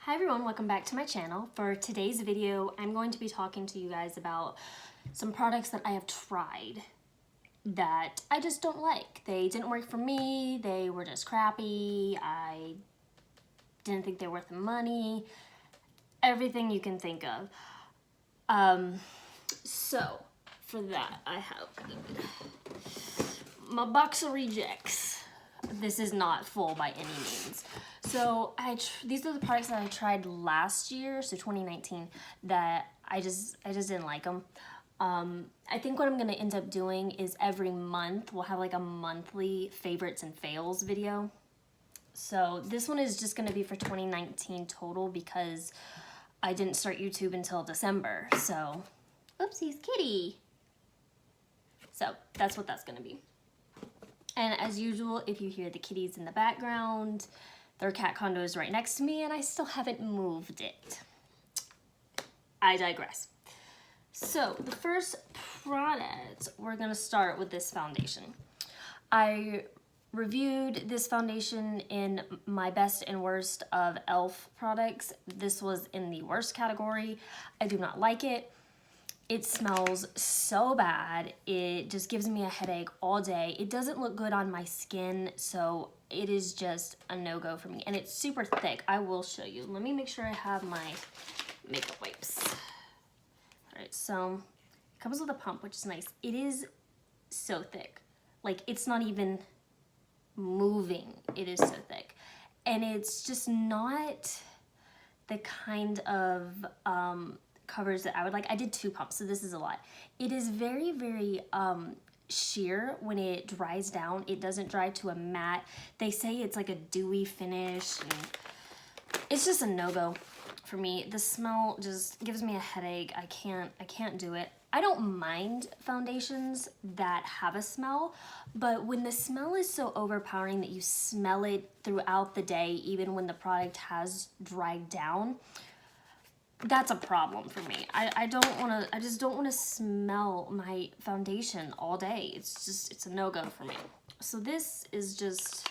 Hi everyone, welcome back to my channel. For today's video, I'm going to be talking to you guys about some products that I have tried that I just don't like. They didn't work for me, they were just crappy, I didn't think they were worth the money, everything you can think of. So for that, I have my box of rejects. This is not full by any means. So these are the products that I tried last year, so 2019, that I just didn't like them. I think what I'm gonna end up doing is every month we'll have like a monthly favorites and fails video. So this one is just gonna be for 2019 total because I didn't start YouTube until December. So, oopsies, kitty. So that's what that's gonna be. And as usual, if you hear the kitties in the background, their cat condo is right next to me and I still haven't moved it. I digress. So the first product, we're gonna start with this foundation. I reviewed this foundation in my best and worst of e.l.f. products. This was in the worst category. I do not like it. It smells so bad. It just gives me a headache all day. It doesn't look good on my skin, so it is just a no-go for me. And it's super thick. I will show you. Let me make sure I have my makeup wipes. All right, so it comes with a pump, which is nice. It is so thick. Like, it's not even moving. It is so thick. And it's just not the kind of covers that I would like. I did 2 pumps, so this is a lot. It is very, very sheer when it dries down. It doesn't dry to a matte. They say it's like a dewy finish, and it's just a no-go for me. The smell just gives me a headache. I can't do it. I don't mind foundations that have a smell, but when the smell is so overpowering that you smell it throughout the day, even when the product has dried down, that's a problem for me. I just don't want to smell my foundation all day. It's a no-go for me. So this is just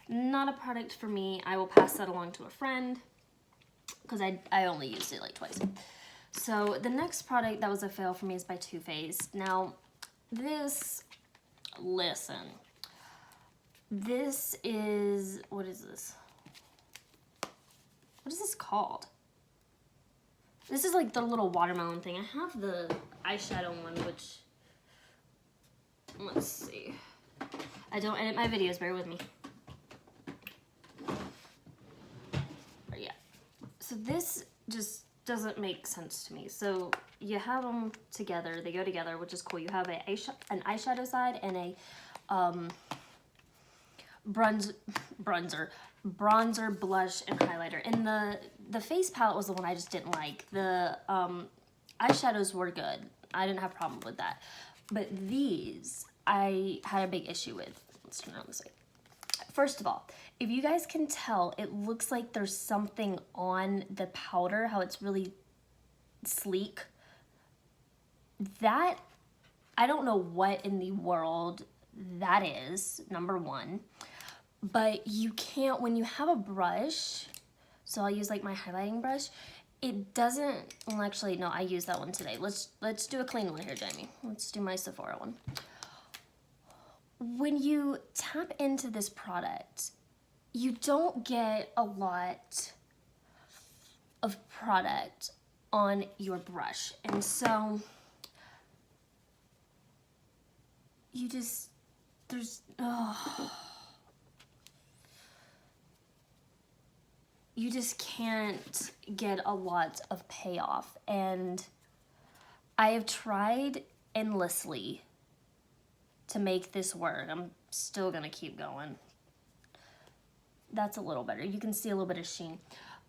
not a product for me. I will pass that along to a friend because I only used it like twice. So the next product that was a fail for me is by Too Faced. Now this, listen, this is, what is this? What is this called? This is like the little watermelon thing. I have the eyeshadow one, which, let's see. I don't edit my videos, bear with me. But yeah, so this just doesn't make sense to me. So you have them together, they go together, which is cool. You have an eyeshadow side and a bronzer, blush, and highlighter. And the face palette was the one I just didn't like. The eyeshadows were good. I didn't have a problem with that. But these, I had a big issue with. Let's turn around this way. First of all, if you guys can tell, it looks like there's something on the powder, how it's really sleek. That, I don't know what in the world that is, number one. But you can't, when you have a brush, so I'll use like my highlighting brush, it doesn't, well actually no, I used that one today. Let's do a clean one here, Jamie. Let's do my Sephora one. When you tap into this product, you don't get a lot of product on your brush. And so you just, you just can't get a lot of payoff. And I have tried endlessly to make this work. I'm still gonna keep going. That's a little better. You can see a little bit of sheen.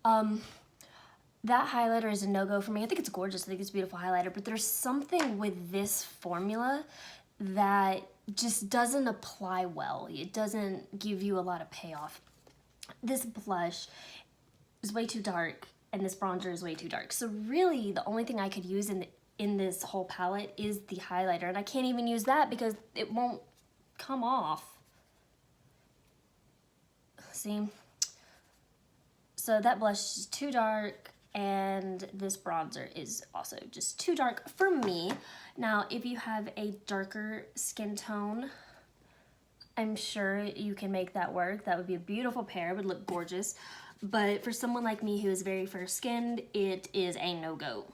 That highlighter is a no-go for me. I think it's gorgeous. I think it's a beautiful highlighter, but there's something with this formula that just doesn't apply well. It doesn't give you a lot of payoff. This blush is way too dark and this bronzer is way too dark. So really the only thing I could use in this whole palette is the highlighter, and I can't even use that because it won't come off. See? So that blush is too dark, and this bronzer is also just too dark for me. Now, if you have a darker skin tone, I'm sure you can make that work. That would be a beautiful pair, it would look gorgeous. But for someone like me who is very fair skinned, it is a no-go.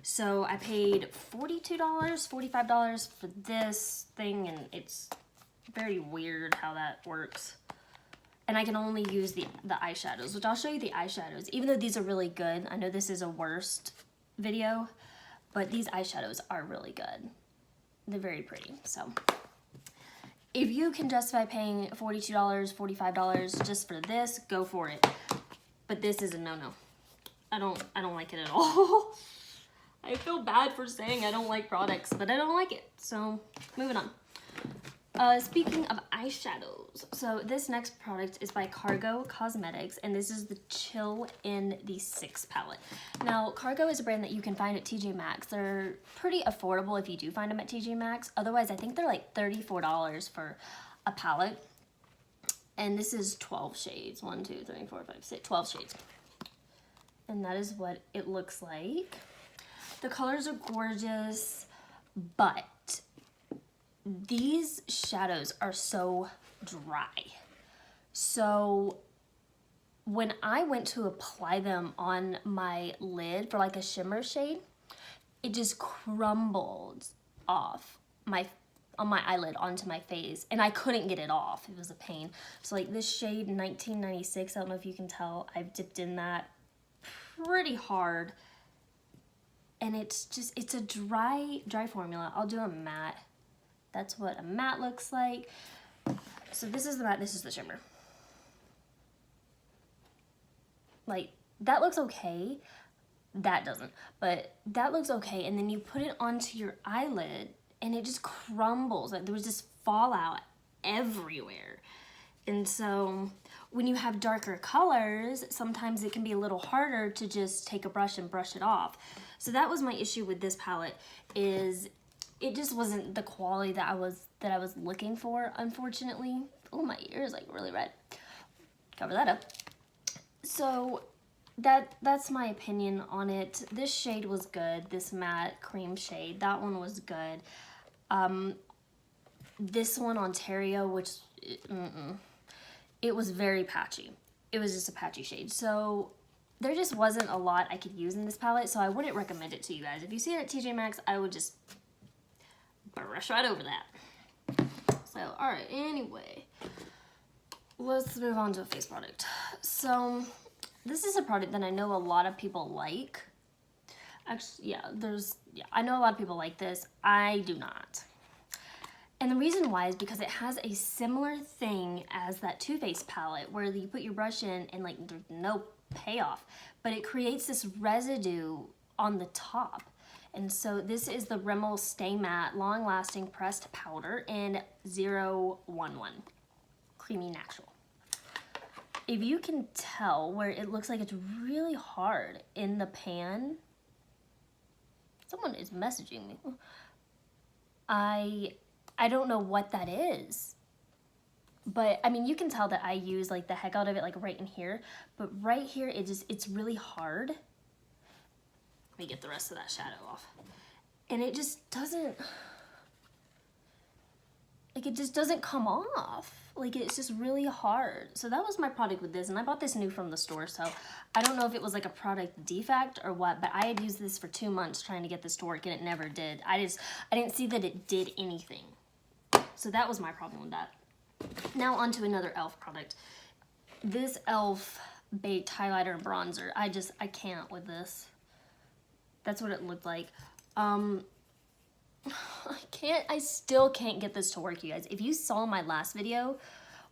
So I paid $42, $45 for this thing, and it's very weird how that works. And I can only use the eyeshadows, which I'll show you the eyeshadows. Even though these are really good, I know this is a worst video, but these eyeshadows are really good. They're very pretty, so. If you can justify paying $42, $45 just for this, go for it. But this is a no-no. I don't like it at all. I feel bad for saying I don't like products, but I don't like it. So, moving on. Speaking of eyeshadows, so this next product is by Cargo Cosmetics, and this is the Chill in the 6 palette. Now, Cargo is a brand that you can find at TJ Maxx. They're pretty affordable if you do find them at TJ Maxx. Otherwise, I think they're like $34 for a palette. And this is 12 shades. 1, 2, 3, 4, 5, 6, 12 shades. And that is what it looks like. The colors are gorgeous, but these shadows are so dry. So when I went to apply them on my lid for like a shimmer shade, it just crumbled off on my eyelid onto my face, and I couldn't get it off. It was a pain. So like this shade 1996, I don't know if you can tell, I've dipped in that pretty hard, and it's a dry formula. I'll do a matte. That's what a matte looks like. So this is the matte, this is the shimmer. Like, that looks okay. That doesn't, but that looks okay. And then you put it onto your eyelid and it just crumbles. Like, there was just fallout everywhere. And so when you have darker colors, sometimes it can be a little harder to just take a brush and brush it off. So that was my issue with this palette, is it just wasn't the quality that I was looking for, unfortunately. Oh, my ear is like really red. Cover that up. So that's my opinion on it. This shade was good. This matte cream shade, that one was good. This one, Ontario, which it was very patchy. It was just a patchy shade. So there just wasn't a lot I could use in this palette, so I wouldn't recommend it to you guys. If you see it at TJ Maxx, I would just brush right over that. So, alright, anyway, let's move on to a face product. So, this is a product that I know a lot of people like. Actually, I know a lot of people like this. I do not. And the reason why is because it has a similar thing as that Too Faced palette, where you put your brush in and like there's no payoff, but it creates this residue on the top. And so this is the Rimmel Stay Matte Long Lasting Pressed Powder in 011 Creamy Natural. If you can tell where it looks like it's really hard in the pan, someone is messaging me. I don't know what that is. But I mean, you can tell that I use like the heck out of it, like right in here, but right here it's really hard. Let me get the rest of that shadow off. And it just doesn't, like, it just doesn't come off. Like, it's just really hard. So that was my product with this, and I bought this new from the store, so I don't know if it was like a product defect or what, but I had used this for 2 months trying to get this to work, and it never did. I didn't see that it did anything. So that was my problem with that. Now on to another e.l.f. product. This e.l.f. baked highlighter and bronzer. I can't with this. That's what it looked like. I still can't get this to work, you guys. If you saw my last video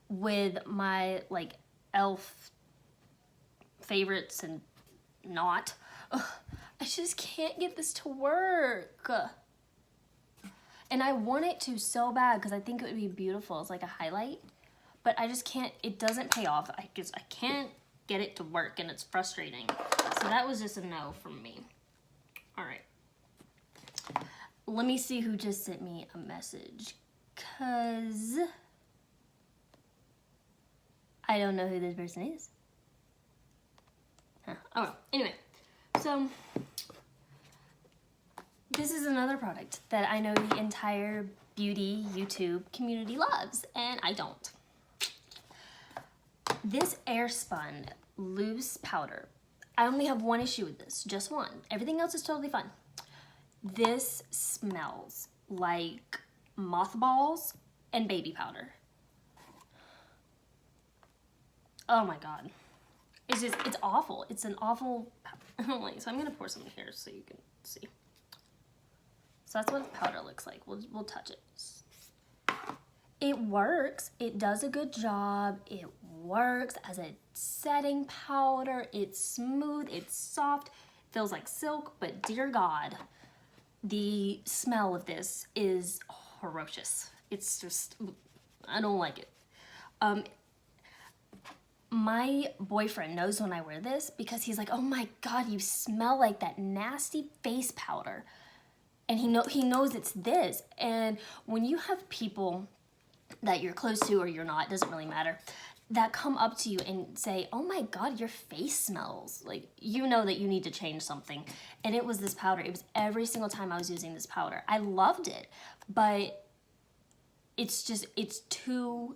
with my like e.l.f. favorites and not, I just can't get this to work. And I want it to so bad because I think it would be beautiful as like a highlight, but I just can't, it doesn't pay off. I can't get it to work, and it's frustrating. So that was just a no from me. All right. Let me see who just sent me a message, because I don't know who this person is. Oh, anyway, so this is another product that I know the entire beauty YouTube community loves, and I don't. This Airspun loose powder. I only have one issue with this, just one. Everything else is totally fine. This smells like mothballs and baby powder. Oh my God. It's just, it's awful. It's an awful, so I'm gonna pour some here so you can see. So that's what the powder looks like. We'll touch it. It works. It does a good job. It works as a setting powder. It's smooth, it's soft, feels like silk, but dear God, the smell of this is ferocious. It's just, I don't like it. My boyfriend knows when I wear this because he's like, oh my God, you smell like that nasty face powder. And he knows it's this. And when you have people that you're close to or you're not, doesn't really matter, that come up to you and say, oh my God, your face smells. Like, you know that you need to change something. And it was this powder. It was every single time I was using this powder. I loved it, but it's just, it's too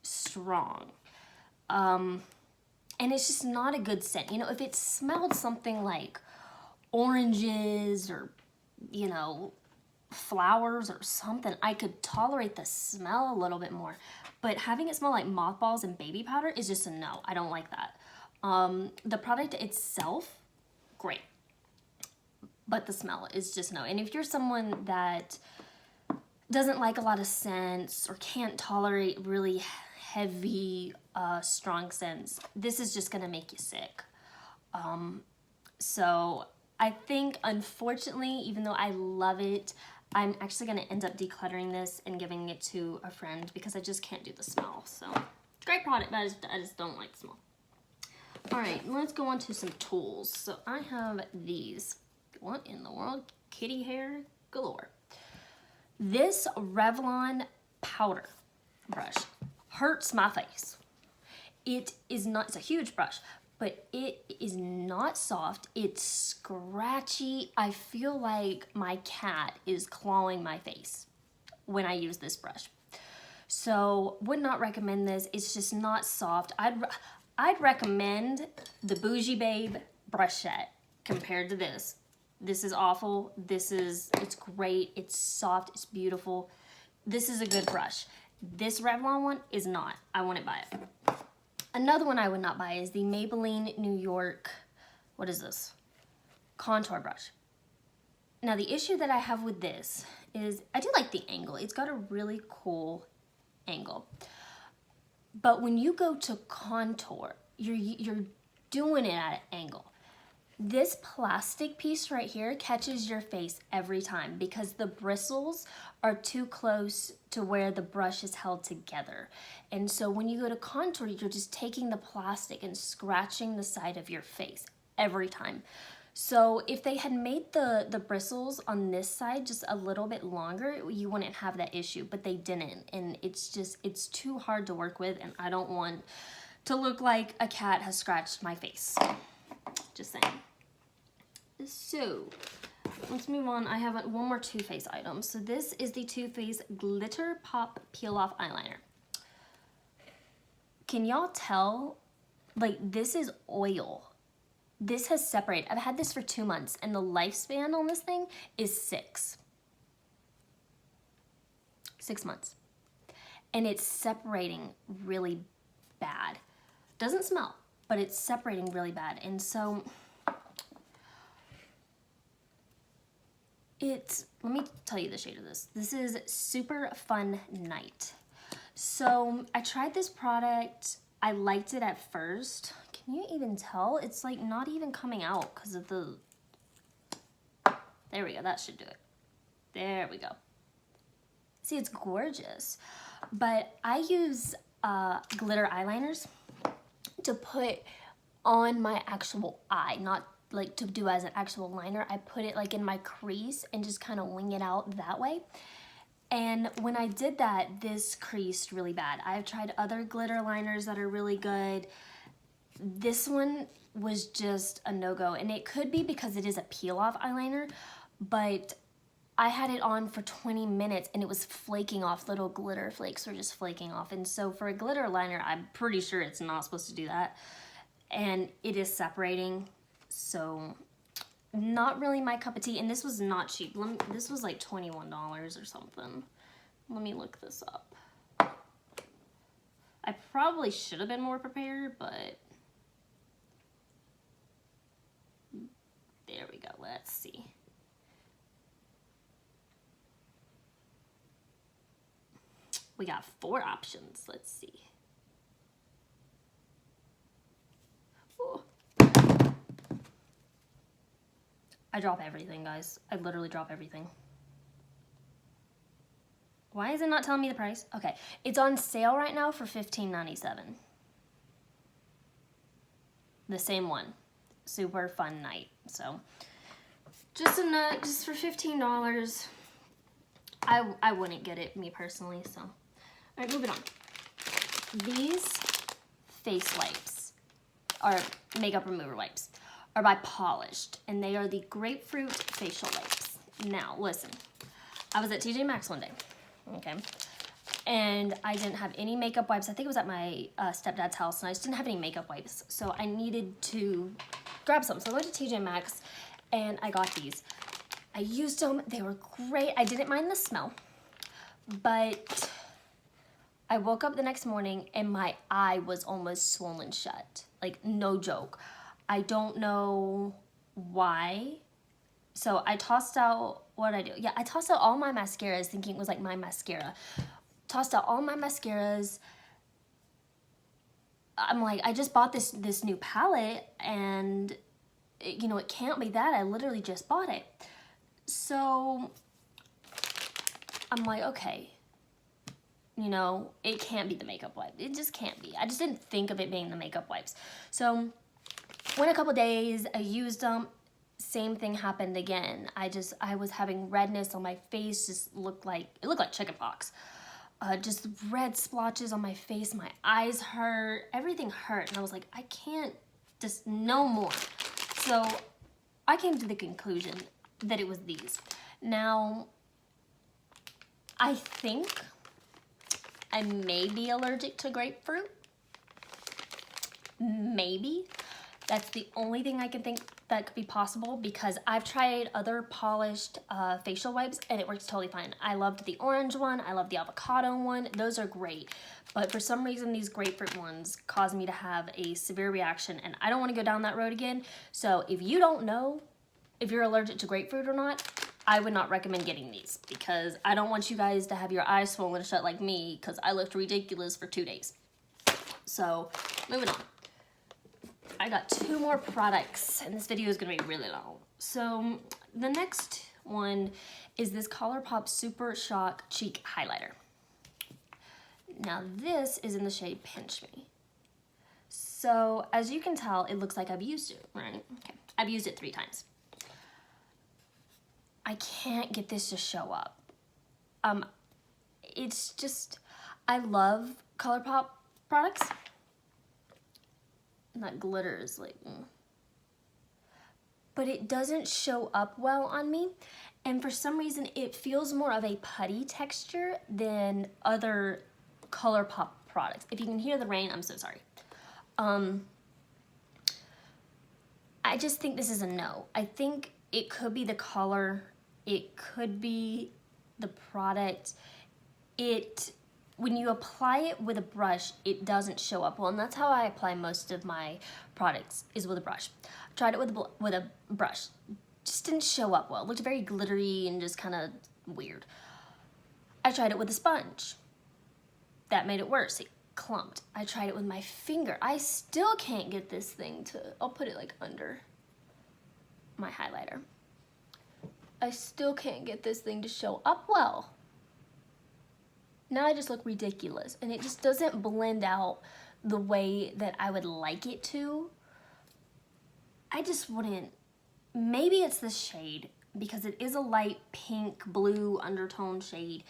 strong. And it's just not a good scent. You know, if it smelled something like oranges or, you know, flowers or something, I could tolerate the smell a little bit more. But having it smell like mothballs and baby powder is just a no. I don't like that. The product itself, great. But the smell is just no. And if you're someone that doesn't like a lot of scents or can't tolerate really heavy, strong scents, this is just gonna make you sick. So I think, unfortunately, even though I love it, I'm actually gonna end up decluttering this and giving it to a friend because I just can't do the smell. So, great product, but I just don't like the smell. All right, let's go on to some tools. So I have these. What in the world? Kitty hair galore. This Revlon powder brush hurts my face. It is not, it's a huge brush, but it is not soft. It's scratchy. I feel like my cat is clawing my face when I use this brush. So would not recommend this. It's just not soft. I'd recommend the Bougie Babe brush set compared to this. This is awful. It's great. It's soft. It's beautiful. This is a good brush. This Revlon one is not. I wouldn't buy it. Another one I would not buy is the Maybelline New York, what is this? Contour brush. Now the issue that I have with this is I do like the angle. It's got a really cool angle. But when you go to contour, you're doing it at an angle. This plastic piece right here catches your face every time because the bristles are too close to where the brush is held together. And so when you go to contour, you're just taking the plastic and scratching the side of your face every time. So if they had made the bristles on this side just a little bit longer, you wouldn't have that issue, but they didn't. And it's too hard to work with, and I don't want to look like a cat has scratched my face. Just saying. So let's move on. I have one more Too Faced item. So this is the Too Faced Glitter Pop Peel Off Eyeliner. Can y'all tell? Like, this is oil. This has separated. I've had this for 2 months, and the lifespan on this thing is 6 months. And it's separating really bad. Doesn't smell, but it's separating really bad. And so let me tell you the shade of this. This is Super Fun Night. So I tried this product. I liked it at first. Can you even tell? It's like not even coming out because of the, there we go, that should do it. There we go. See, it's gorgeous. But I use glitter eyeliners to put on my actual eye, not like to do as an actual liner. I put it like in my crease and just kind of wing it out that way. And when I did that, this creased really bad. I've tried other glitter liners that are really good. This one was just a no-go. And it could be because it is a peel-off eyeliner, but I had it on for 20 minutes and it was flaking off. Little glitter flakes were just flaking off. And so for a glitter liner, I'm pretty sure it's not supposed to do that. And it is separating, so not really my cup of tea. And this was not cheap. This was like $21 or something. Let me look this up. I probably should have been more prepared, but there we go. Let's see. We got 4 options. Let's see. Ooh. I drop everything, guys. I literally drop everything. Why is it not telling me the price? Okay, it's on sale right now for $15.97. The same one. Super fun night. So, just a nut, just for $15. I wouldn't get it, me personally, so. All right, moving on. These face wipes, or makeup remover wipes, are by Polished, and they are the grapefruit facial wipes. Now, listen, I was at TJ Maxx one day, okay, and I didn't have any makeup wipes. I think it was at my stepdad's house, and I just didn't have any makeup wipes, so I needed to grab some. So I went to TJ Maxx, and I got these. I used them. They were great. I didn't mind the smell, but I woke up the next morning, and my eye was almost swollen shut. Like, no joke. I don't know why. So I tossed out, what did I do? Yeah, I tossed out all my mascaras thinking it was like my mascara. Tossed out all my mascaras. I'm like, I just bought this new palette and, you know, it can't be that. I literally just bought it. So I'm like, okay, you know, it can't be the makeup wipe. It just can't be. I just didn't think of it being the makeup wipes. So went a couple days, I used them. Same thing happened again. I was having redness on my face, it looked like chicken pox. Just red splotches on my face, my eyes hurt, everything hurt. And I was like, I can't, just no more. So I came to the conclusion that it was these. Now, I think I may be allergic to grapefruit. Maybe. That's the only thing I can think that could be possible, because I've tried other Polished facial wipes and it works totally fine. I loved the orange one. I love the avocado one. Those are great. But for some reason, these grapefruit ones cause me to have a severe reaction, and I don't want to go down that road again. So if you don't know if you're allergic to grapefruit or not, I would not recommend getting these, because I don't want you guys to have your eyes swollen shut like me, because I looked ridiculous for 2 days. So moving on. I got 2 more products, and this video is going to be really long. So the next one is this ColourPop Super Shock Cheek Highlighter. Now this is in the shade Pinch Me. So as you can tell, it looks like I've used it, right? Okay. I've used it 3 times. I can't get this to show up. It's just, I love ColourPop products. And that glitter is like, but it doesn't show up well on me. And for some reason, it feels more of a putty texture than other ColourPop products. If you can hear the rain, I'm so sorry. I just think this is a no. I think it could be the color. It could be the product. When you apply it with a brush, it doesn't show up well, and that's how I apply most of my products, is with a brush. I tried it with a brush. Just didn't show up well. It looked very glittery and just kind of weird. I tried it with a sponge. That made it worse. It clumped. I tried it with my finger. I still can't get this thing to, I'll put it like under my highlighter. I still can't get this thing to show up well. Now I just look ridiculous, and it just doesn't blend out the way that I would like it to. I just wouldn't, maybe it's the shade, because it is a light pink, blue undertone shade,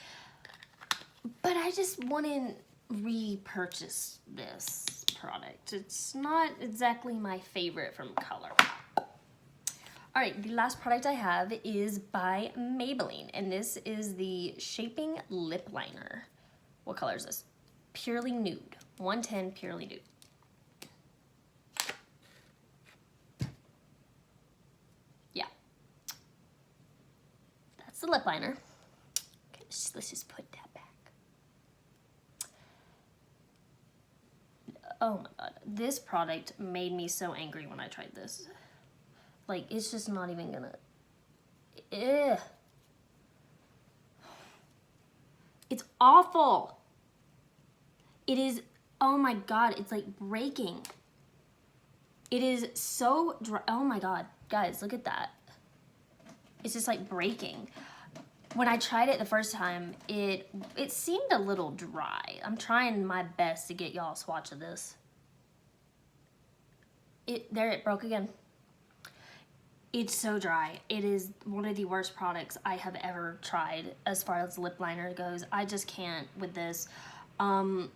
but I just wouldn't repurchase this product. It's not exactly my favorite from color. All right, the last product I have is by Maybelline, and this is the Shaping Lip Liner. What color is this? Purely Nude, 110 Purely Nude. Yeah, that's the lip liner. Okay, let's just put that back. Oh my god, this product made me so angry when I tried this. Like, it's just not even gonna... Ugh. It's awful. It is... Oh my god, it's like breaking. It is so dry. Oh my god. Guys, look at that. It's just like breaking. When I tried it the first time, it seemed a little dry. I'm trying my best to get y'all a swatch of this. There, it broke again. It's so dry. It is one of the worst products I have ever tried as far as lip liner goes. I just can't with this. And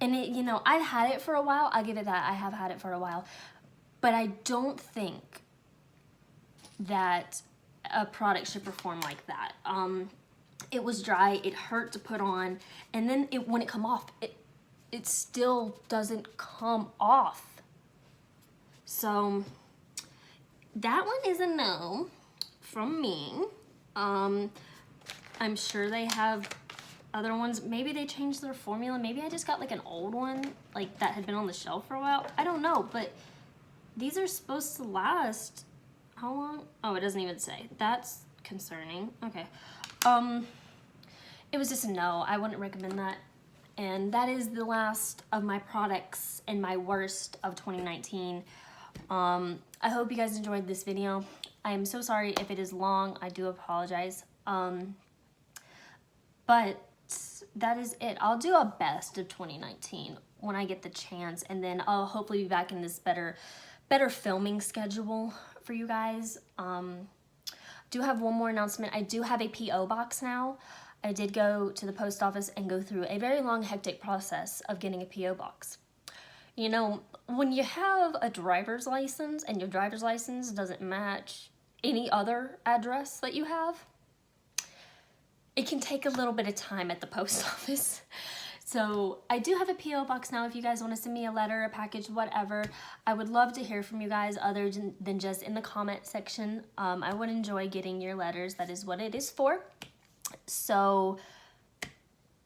it, you know, I've had it for a while. I'll give it that. I have had it for a while. But I don't think that a product should perform like that. It was dry. It hurt to put on. And then when it come off, it still doesn't come off. So... that one is a no from me. I'm sure they have other ones. Maybe they changed their formula. Maybe I just got like an old one, like that had been on the shelf for a while. I don't know, but these are supposed to last how long? Oh, it doesn't even say. That's concerning. Okay. It was just a no. I wouldn't recommend that. And that is the last of my products and my worst of 2019. I hope you guys enjoyed this video. I am so sorry if it is long. I do apologize. But that is it. I'll do a best of 2019 when I get the chance, and then I'll hopefully be back in this better filming schedule for you guys. Do have one more announcement. I do have a P.O. box now. I did go to the post office and go through a very long, hectic process of getting a P.O. box. You know, when you have a driver's license and your driver's license doesn't match any other address that you have, it can take a little bit of time at the post office. So I do have a P.O. box now if you guys want to send me a letter, a package, whatever. I would love to hear from you guys other than just in the comment section. I would enjoy getting your letters. That is what it is for. So...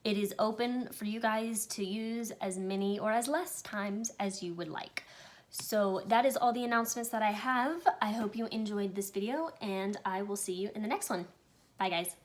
it is open for you guys to use as many or as less times as you would like. So that is all the announcements that I have. I hope you enjoyed this video, and I will see you in the next one. Bye, guys.